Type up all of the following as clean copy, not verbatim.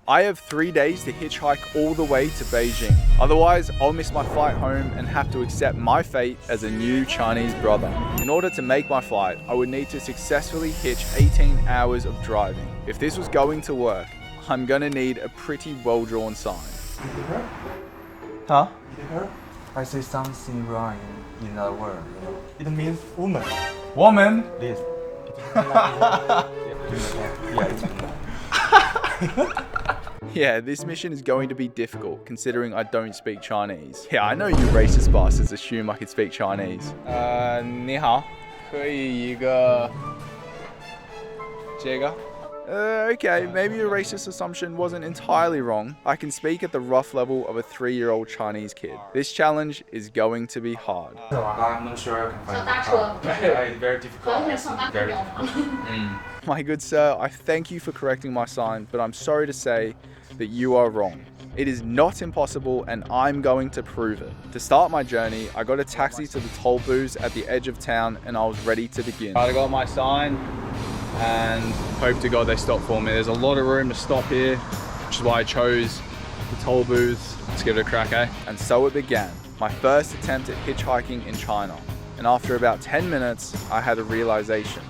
I have 3 days to hitchhike all the way to Beijing. Otherwise, I'll miss my flight home and have to accept my fate as a new Chinese brother. In order to make my flight, I would need to successfully hitch 18 hours of driving. If this was going to work, I'm gonna need a pretty well-drawn sign. You hear her? Huh? You hear her? I say something wrong in that word, you know. It means woman. Woman? This. Yeah, it's woman. Yeah, this mission is going to be difficult considering I don't speak Chinese. Yeah, I know you racist bastards assume I could speak Chinese. 你好，可以一个这个? Okay, maybe your racist assumption wasn't entirely wrong. I can speak at the rough level of a 3-year-old Chinese kid. This challenge is going to be hard. I'm not sure I can find it. Very difficult. Very difficult. My good sir, I thank you for correcting my sign, but I'm sorry to say that you are wrong. It is not impossible and I'm going to prove it. To start my journey, I got a taxi to the toll booths at the edge of town and I was ready to begin. I got my sign and hope to God they stop for me. There's a lot of room to stop here, which is why I chose the toll booths. Let's give it a crack, eh? And so it began, my first attempt at hitchhiking in China. And after about 10 minutes, I had a realization.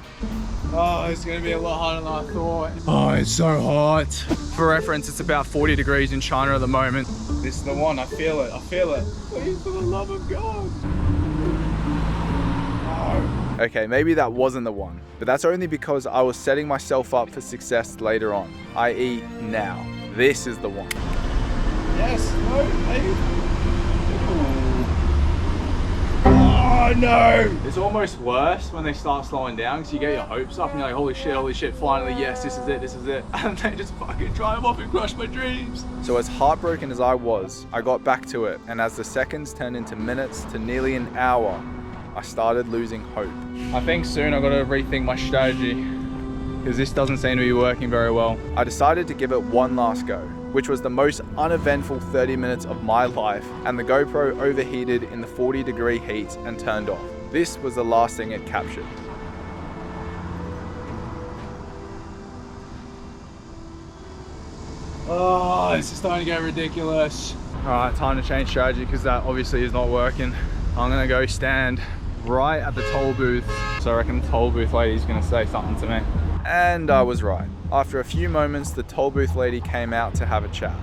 Oh, it's gonna be a lot harder than I thought. Oh, it's so hot. For reference, it's about 40 degrees in China at the moment. This is the one, I feel it, I feel it. Please, for the love of God. Oh. Okay, maybe that wasn't the one, but that's only because I was setting myself up for success later on, i.e. now. This is the one. Yes, no, maybe. Oh no! It's almost worse when they start slowing down because you get your hopes up and you're like, holy shit, finally, yes, this is it. And they just fucking drive off and crush my dreams. So as heartbroken as I was, I got back to it. And as the seconds turned into minutes to nearly an hour, I started losing hope. I think soon I've got to rethink my strategy because this doesn't seem to be working very well. I decided to give it one last go, which was the most uneventful 30 minutes of my life, and the GoPro overheated in the 40-degree heat and turned off. This was the last thing it captured. Oh, this is starting to get ridiculous. All right, time to change strategy because that obviously is not working. I'm gonna go stand right at the toll booth. So I reckon the toll booth lady's gonna say something to me. And I was right. After a few moments, the toll booth lady came out to have a chat.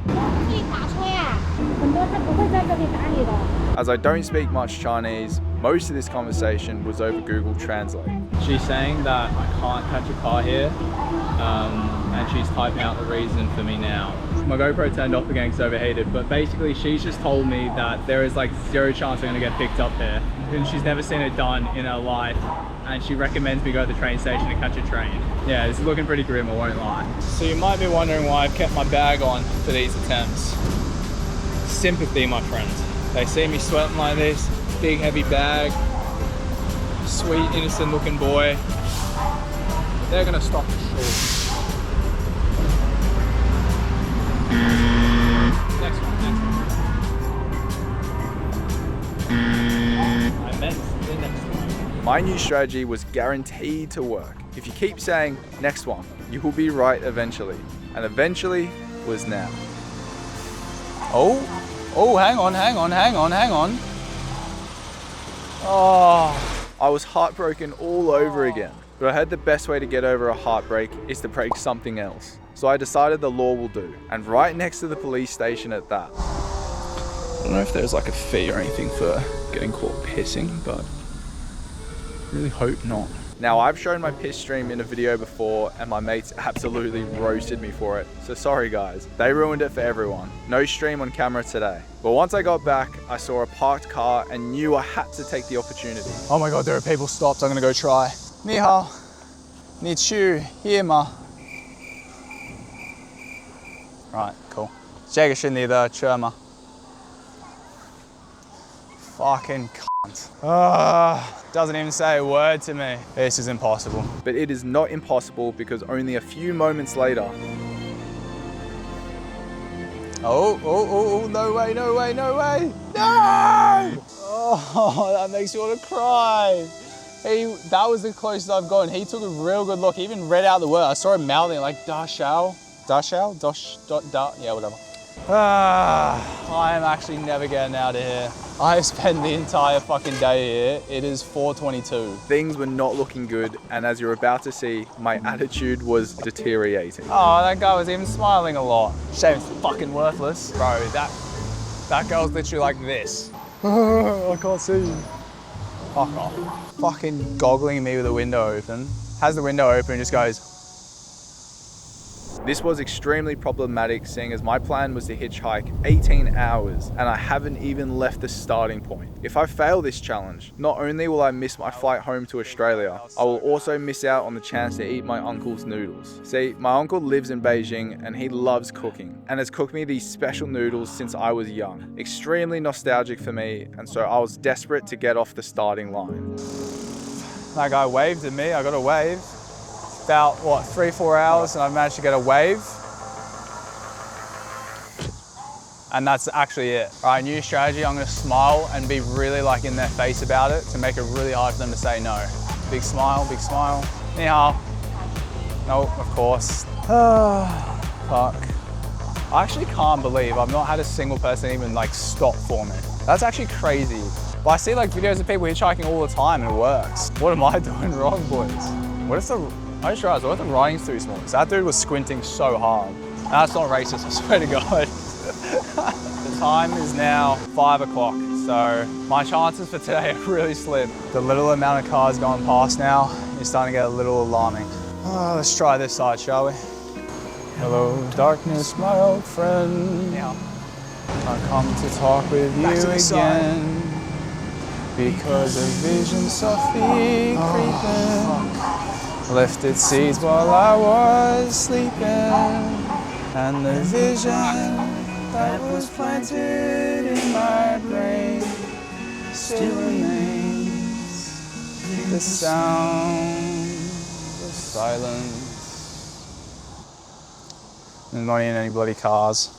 As I don't speak much Chinese, most of this conversation was over Google Translate. She's saying that I can't catch a car here, and she's typing out the reason for me now. My GoPro turned off again because it's overheated, but basically she's just told me that there is like 0 chance I'm gonna get picked up there, and she's never seen it done in her life, and she recommends me go to the train station to catch a train. Yeah, this is looking pretty grim, I won't lie. So you might be wondering why I've kept my bag on for these attempts. Sympathy, my friends. They see me sweating like this, big heavy bag, sweet innocent looking boy. They're gonna stop for sure. Next one. I meant the next one. My new strategy was guaranteed to work. If you keep saying next one, you will be right eventually. And eventually was now. Oh, hang on. Oh, I was heartbroken all over again. But I heard the best way to get over a heartbreak is to break something else. So I decided the law will do. And right next to the police station at that. I don't know if there's like a fee or anything for getting caught pissing, but I really hope not. Now, I've shown my piss stream in a video before and my mates absolutely roasted me for it. So sorry guys, they ruined it for everyone. No stream on camera today. But once I got back, I saw a parked car and knew I had to take the opportunity. Oh my God, there are people stopped. I'm gonna go try. 你好，你去 here 吗? Right, cool. 这个是你的车吗? Fucking cunt. Doesn't even say a word to me. This is impossible. But it is not impossible because only a few moments later. Oh, no way. No! Oh, that makes you want to cry. That was the closest I've gotten. He took a real good look. He even read out the word. I saw him mouthing like, Da Shao. Dachau? Yeah, whatever. I am actually never getting out of here. I spent the entire fucking day here. It is 4:22. Things were not looking good, and as you're about to see, my attitude was deteriorating. Oh, that guy was even smiling a lot. Shame it's fucking worthless. Bro, that girl's literally like this. I can't see you. Fuck off. Fucking goggling me with the window open. Has the window open and just goes. This was extremely problematic, seeing as my plan was to hitchhike 18 hours and I haven't even left the starting point. If I fail this challenge, not only will I miss my flight home to Australia, I will also miss out on the chance to eat my uncle's noodles. See, my uncle lives in Beijing and he loves cooking and has cooked me these special noodles since I was young. Extremely nostalgic for me, and so I was desperate to get off the starting line. That guy waved at me, I got a wave. About, what, 3-4 hours and I've managed to get a wave. And that's actually it. All right, new strategy, I'm gonna smile and be really like in their face about it to make it really hard for them to say no. Big smile, big smile. Ni hao. No, of course. Fuck. I actually can't believe I've not had a single person even like stop for me. That's actually crazy. But I see like videos of people hitchhiking all the time and it works. What am I doing wrong, boys? What is the, I just realized, what if the writing's too small? Because that dude was squinting so hard. And that's not racist, I swear to God. The time is now 5 o'clock, so my chances for today are really slim. The little amount of cars going past now is starting to get a little alarming. Let's try this side, shall we? Hello, darkness, my old friend. Yeah. I come to talk with you again. Because a vision softly creeping lifted seeds while I was sleeping, and the vision that was planted in my brain still remains. The sound of silence. There's not even any bloody cars.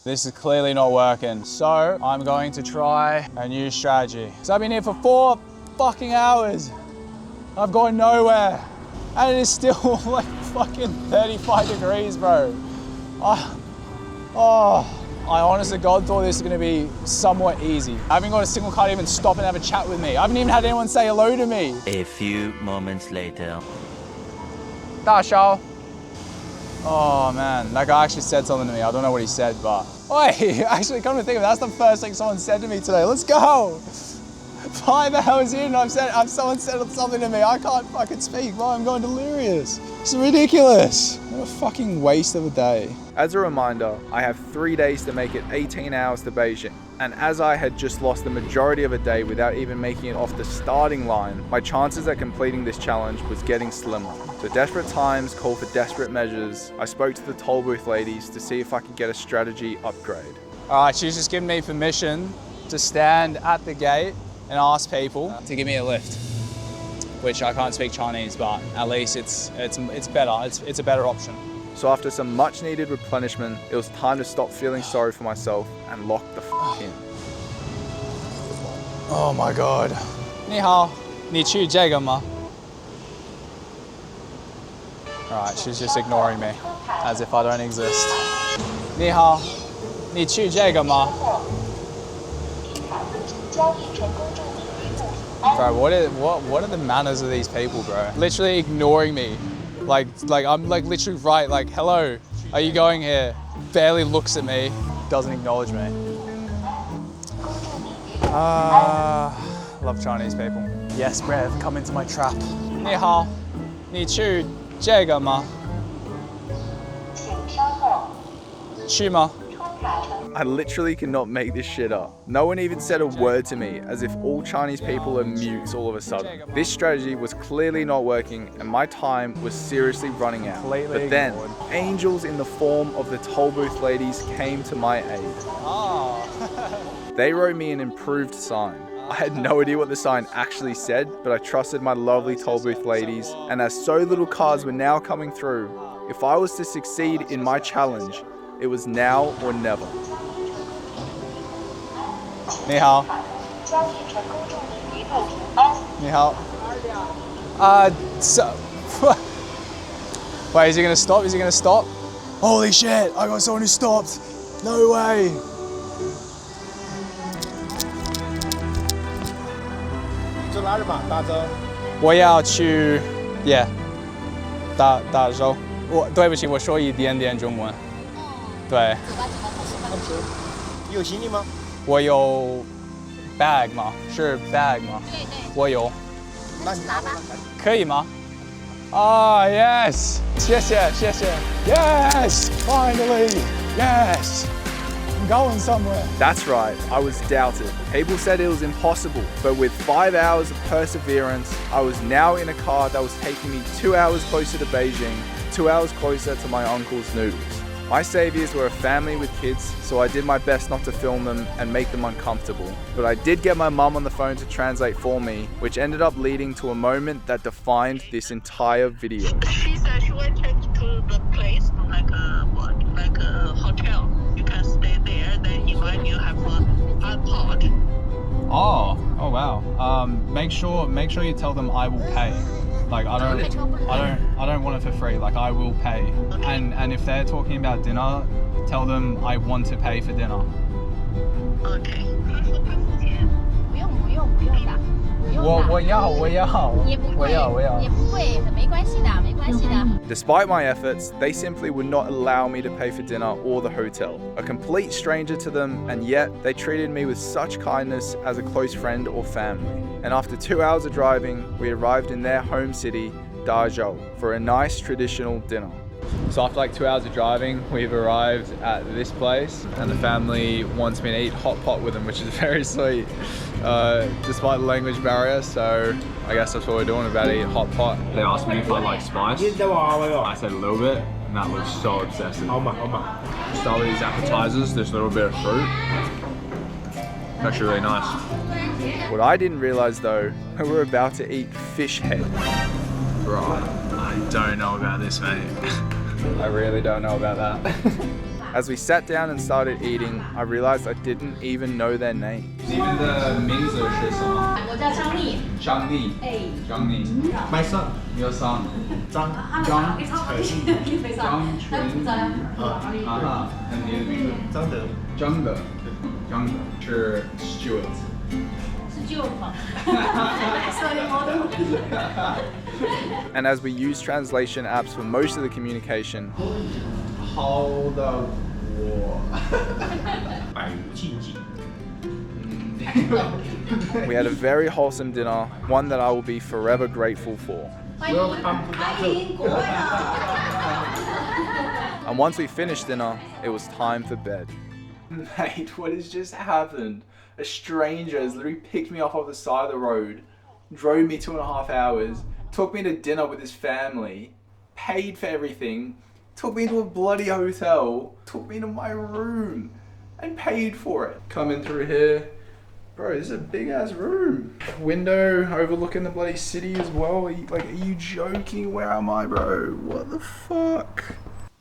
This is clearly not working. So I'm going to try a new strategy. So I've been here for 4 fucking hours. I've gone nowhere. And it is still like fucking 35 degrees, bro. I honest to God thought this was gonna be somewhat easy. I haven't got a single car to even stop and have a chat with me. I haven't even had anyone say hello to me. A few moments later. Da Shao. Oh man, that guy actually said something to me. I don't know what he said, but. Wait, actually come to think of it, that's the first thing someone said to me today. Let's go. 5 hours in, someone said something to me. I can't fucking speak, bro. I'm going delirious. It's ridiculous. What a fucking waste of a day. As a reminder, I have 3 days to make it 18 hours to Beijing. And as I had just lost the majority of a day without even making it off the starting line, my chances at completing this challenge was getting slimmer. So desperate times call for desperate measures. I spoke to the toll booth ladies to see if I could get a strategy upgrade. All right, she's just given me permission to stand at the gate and ask people to give me a lift, which I can't speak Chinese, but at least it's better. It's a better option. So after some much needed replenishment, it was time to stop feeling sorry for myself and lock the f in. Oh my God. 你好，你去这个吗? All right, she's just ignoring me as if I don't exist. 你好，你去这个吗? Bro, what are the manners of these people, bro? Literally ignoring me. Like I'm like literally right, like, hello, are you going here? Barely looks at me, doesn't acknowledge me. Love Chinese people. Yes, Brev, come into my trap. 你好，你去这个吗? 去吗? I literally cannot make this shit up. No one even said a word to me, as if all Chinese people are mutes all of a sudden. This strategy was clearly not working and my time was seriously running out. But then, angels in the form of the toll booth ladies came to my aid. They wrote me an improved sign. I had no idea what the sign actually said, but I trusted my lovely toll booth ladies, and as so little cars were now coming through, if I was to succeed in my challenge, it was now or never. 你好。你好。So Wait, is he gonna stop? Is he gonna stop? Holy shit, I got someone who stopped. No way.我要去 Yeah 大洲。对不起，我说一点点中文。对。你有行李吗？我有 bag 吗？是 bag 吗？对。我有。那你拿吧。可以吗？啊 ，yes， 谢谢。Yes, finally, yes. I'm going somewhere. That's right, I was doubted. People said it was impossible, but with 5 hours of perseverance, I was now in a car that was taking me 2 hours closer to Beijing, 2 hours closer to my uncle's noodles. My saviors were a family with kids, so I did my best not to film them and make them uncomfortable. But I did get my mum on the phone to translate for me, which ended up leading to a moment that defined this entire video. She said she went to the place like a hotel. You can stay there. Then he might you have a pod. Oh wow. Make sure you tell them I will pay. Like I don't want it for free. Like I will pay. And if they're talking about dinner, tell them I want to pay for dinner. Okay. 不用的。我要。也不贵，也不贵，没关系的。 Despite my efforts, they simply would not allow me to pay for dinner or the hotel. A complete stranger to them, and yet they treated me with such kindness as a close friend or family. And after 2 hours of driving, we arrived in their home city, Dazhou, for a nice traditional dinner. So after like 2 hours of driving, we've arrived at this place and the family wants me to eat hot pot with them, which is very sweet, despite the language barrier. So I guess that's what we're doing, about to eat hot pot. They asked me if I like spice. I said a little bit, and that looks so obsessive. Start with these appetizers, this little bit of fruit. It's actually really nice. What I didn't realize though, we're about to eat fish head. Right, I don't know about this, mate. I really don't know about that. As we sat down and started eating, I realized I didn't even know their names. Even the 名字是什么？我叫张丽。张丽。张丽。My son. Your son. 张全。And你的名字？张德。是 Stuart。And as we use translation apps for most of the communication, hold the war. We had a very wholesome dinner, one that I will be forever grateful for. And once we finished dinner, it was time for bed. Mate, what has just happened? A stranger has literally picked me up off the side of the road, drove me 2.5 hours, took me to dinner with his family, paid for everything, took me to a bloody hotel, took me to my room, and paid for it. Coming through here, bro, this is a big ass room. Window overlooking the bloody city as well. Are you joking? Where am I, bro? What the fuck?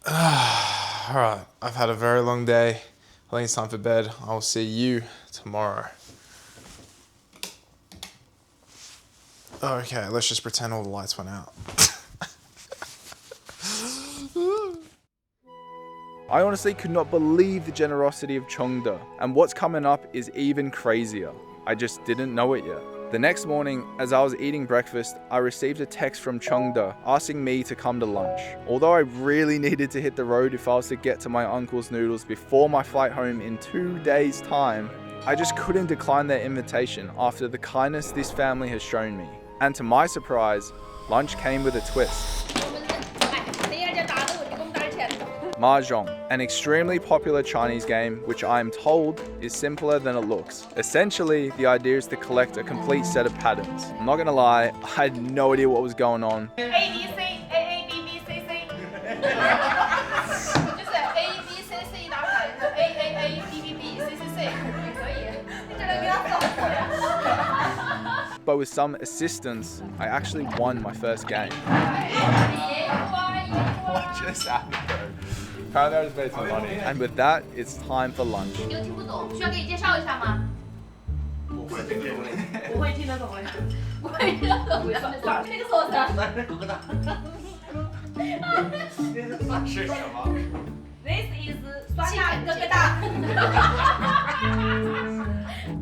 Alright, I've had a very long day. I think it's time for bed. I'll see you tomorrow. Okay, let's just pretend all the lights went out. I honestly could not believe the generosity of Chongde, and what's coming up is even crazier. I just didn't know it yet. The next morning, as I was eating breakfast, I received a text from Chongde asking me to come to lunch. Although I really needed to hit the road if I was to get to my uncle's noodles before my flight home in 2 days' time, I just couldn't decline their invitation after the kindness this family has shown me. And to my surprise, lunch came with a twist. Mahjong, an extremely popular Chinese game which I am told is simpler than it looks. Essentially, the idea is to collect a complete set of patterns. I'm not gonna lie, I had no idea what was going on. A B C A A B B C C 就是 A B C C 打牌 A A A B B B C C C 可以，你这能给他走。 But with some assistance, I actually won my first game. What just happened, bro? Apparently I just made some money. And with that, it's time for lunch. 你又听不懂，需要给你介绍一下吗？不会听得懂呀。不会听得懂呀。那个时候是什么？ This is 酸辣疙瘩。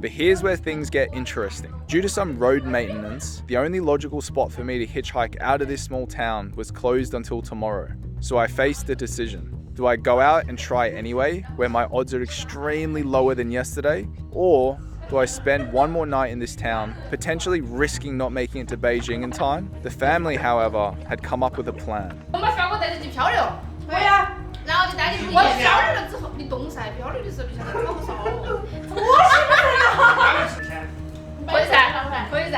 But here's where things get interesting. Due to some road maintenance, the only logical spot for me to hitchhike out of this small town was closed until tomorrow. So I faced the decision. Do I go out and try anyway, where my odds are extremely lower than yesterday? Or do I spend one more night in this town, potentially risking not making it to Beijing in time? The family, however, had come up with a plan. 我们全部带着去漂流。对呀。然后就带进去。我漂流了之后，你懂噻？漂流的时候就晓得好不少。可以噻，可以噻。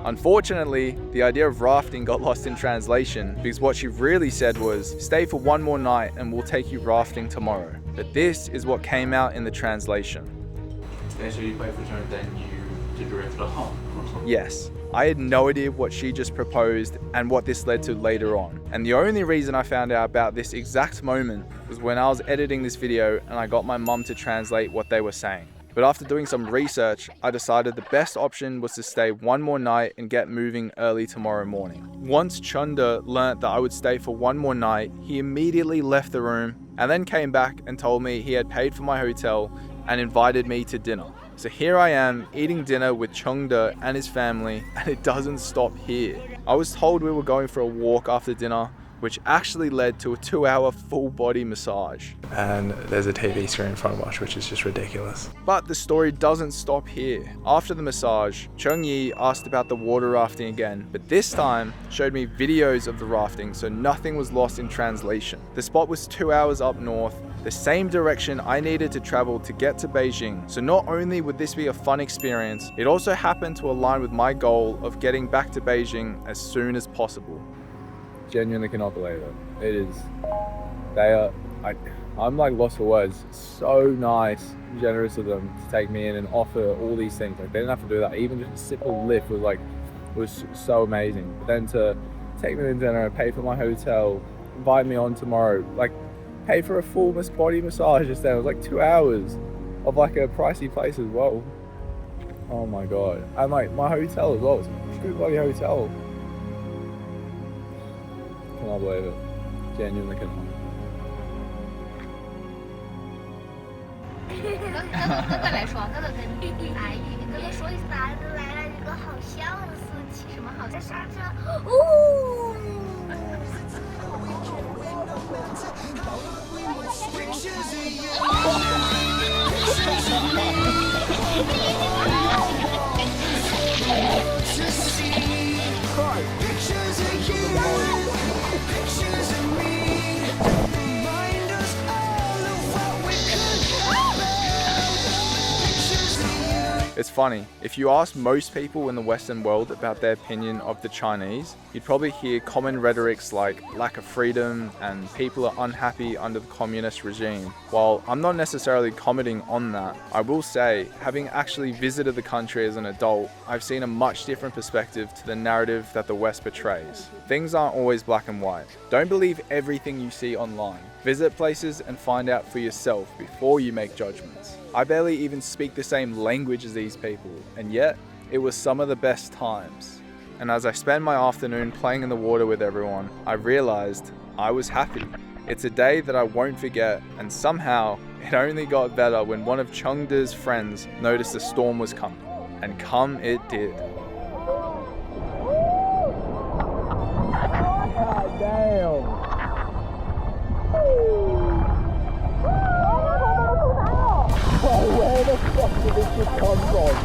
Unfortunately, the idea of rafting got lost in translation because what she really said was, stay for one more night and we'll take you rafting tomorrow. But this is what came out in the translation. So you pay for turn, then you to drift along. Yes, I had no idea what she just proposed and what this led to later on. And the only reason I found out about this exact moment was when I was editing this video and I got my mum to translate what they were saying. But after doing some research, I decided the best option was to stay one more night and get moving early tomorrow morning. Once Chunda learnt that I would stay for one more night, he immediately left the room and then came back and told me he had paid for my hotel and invited me to dinner. So here I am eating dinner with Chengde and his family, and it doesn't stop here. I was told we were going for a walk after dinner, which actually led to a 2-hour full body massage. And there's a TV screen in front of us, which is just ridiculous. But the story doesn't stop here. After the massage, ChengYi asked about the water rafting again, but this time showed me videos of the rafting, so nothing was lost in translation. The spot was 2 hours up north, the same direction I needed to travel to get to Beijing. So not only would this be a fun experience, it also happened to align with my goal of getting back to Beijing as soon as possible. Genuinely cannot believe it. It is, I'm like lost for words. So nice, generous of them to take me in and offer all these things. Like they didn't have to do that. Even just a simple lift was so amazing. But then to take me to dinner, pay for my hotel, invite me on tomorrow, like pay for a full body massage just then. It was like 2 hours of like a pricey place as well. Oh my God. And like my hotel as well, it's a good bloody hotel. Cannot believe it. Genuinely cannot. 哥哥来说，哥哥跟阿姨，你哥哥说一下，来了一个好像的事情，什么好像刹车，哦。 It's funny, if you ask most people in the Western world about their opinion of the Chinese, you'd probably hear common rhetorics like lack of freedom and people are unhappy under the communist regime. While I'm not necessarily commenting on that, I will say, having actually visited the country as an adult, I've seen a much different perspective to the narrative that the West portrays. Things aren't always black and white. Don't believe everything you see online. Visit places and find out for yourself before you make judgments. I barely even speak the same language as these people, and yet it was some of the best times. And as I spent my afternoon playing in the water with everyone, I realized I was happy. It's a day that I won't forget, and somehow it only got better when one of Chengde's friends noticed a storm was coming. And come it did. God damn. Oh, where the fuck did this just come from?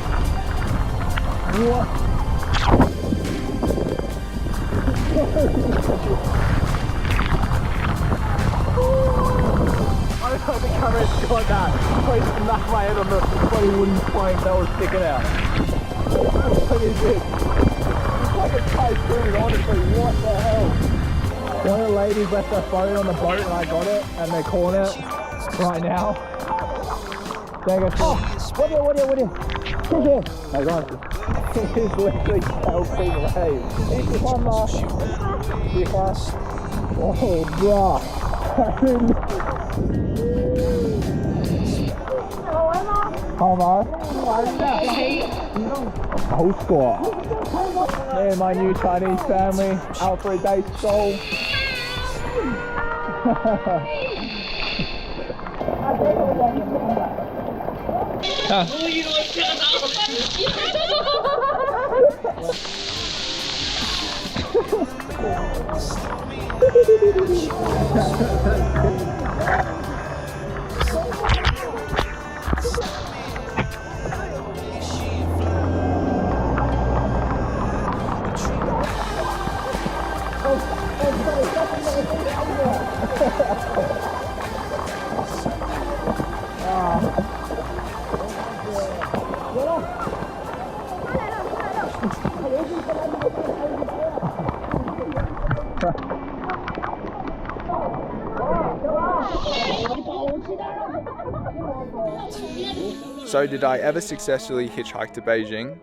What? I don't know if the camera's got that. I smacked my head on the bloody wooden plank that was sticking out. What is this? It's like a typhoon, honestly. What the hell? One of the ladies left her phone on the boat and I got it, and they're calling it right now. There you go. Oh, what are you? Oh god. It is literally helping waves. It's one more. Oh, bruh. How much? 好爽. Me and my new Chinese family out for a day stroll. So did I ever successfully hitchhike to Beijing?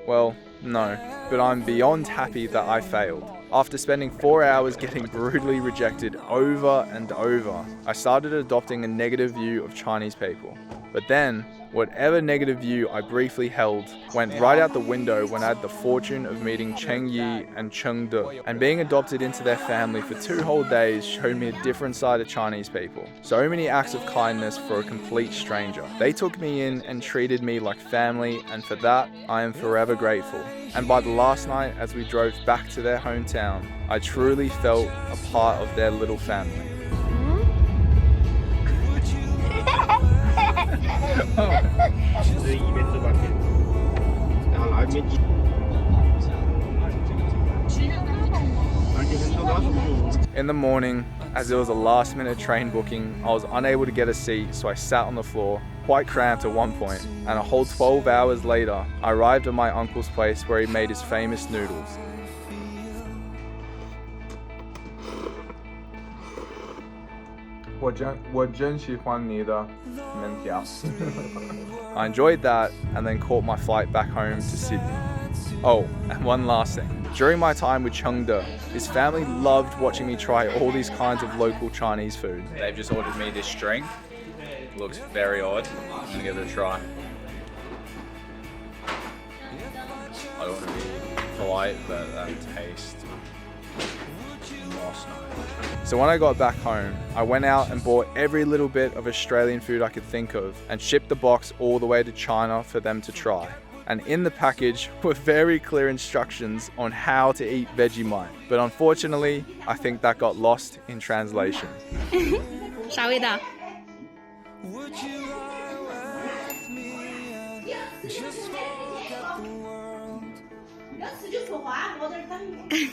Well, no, but I'm beyond happy that I failed. After spending 4 hours getting brutally rejected over and over, I started adopting a negative view of Chinese people. But then, whatever negative view I briefly held went right out the window when I had the fortune of meeting ChengYi and ZhangYi, and being adopted into their family for 2 whole days showed me a different side of Chinese people. So many acts of kindness for a complete stranger. They took me in and treated me like family, and for that, I am forever grateful. And by the last night, as we drove back to their hometown, I truly felt a part of their little family. In the morning, as it was a last-minute train booking, I was unable to get a seat, so I sat on the floor, quite cramped at one point, and a whole 12 hours later, I arrived at my uncle's place where he made his famous noodles. I enjoyed that and then caught my flight back home to Sydney. Oh, and one last thing. During my time with ChongQing, his family loved watching me try all these kinds of local Chinese food. They've just ordered me this drink. It looks very odd. I'm gonna give it a try. I don't want to be polite, but that tastes awesome. So when I got back home, I went out and bought every little bit of Australian food I could think of and shipped the box all the way to China for them to try. And in the package were very clear instructions on how to eat Vegemite. But unfortunately, I think that got lost in translation. 啥味道？ 你要吃就说话，我在这等你。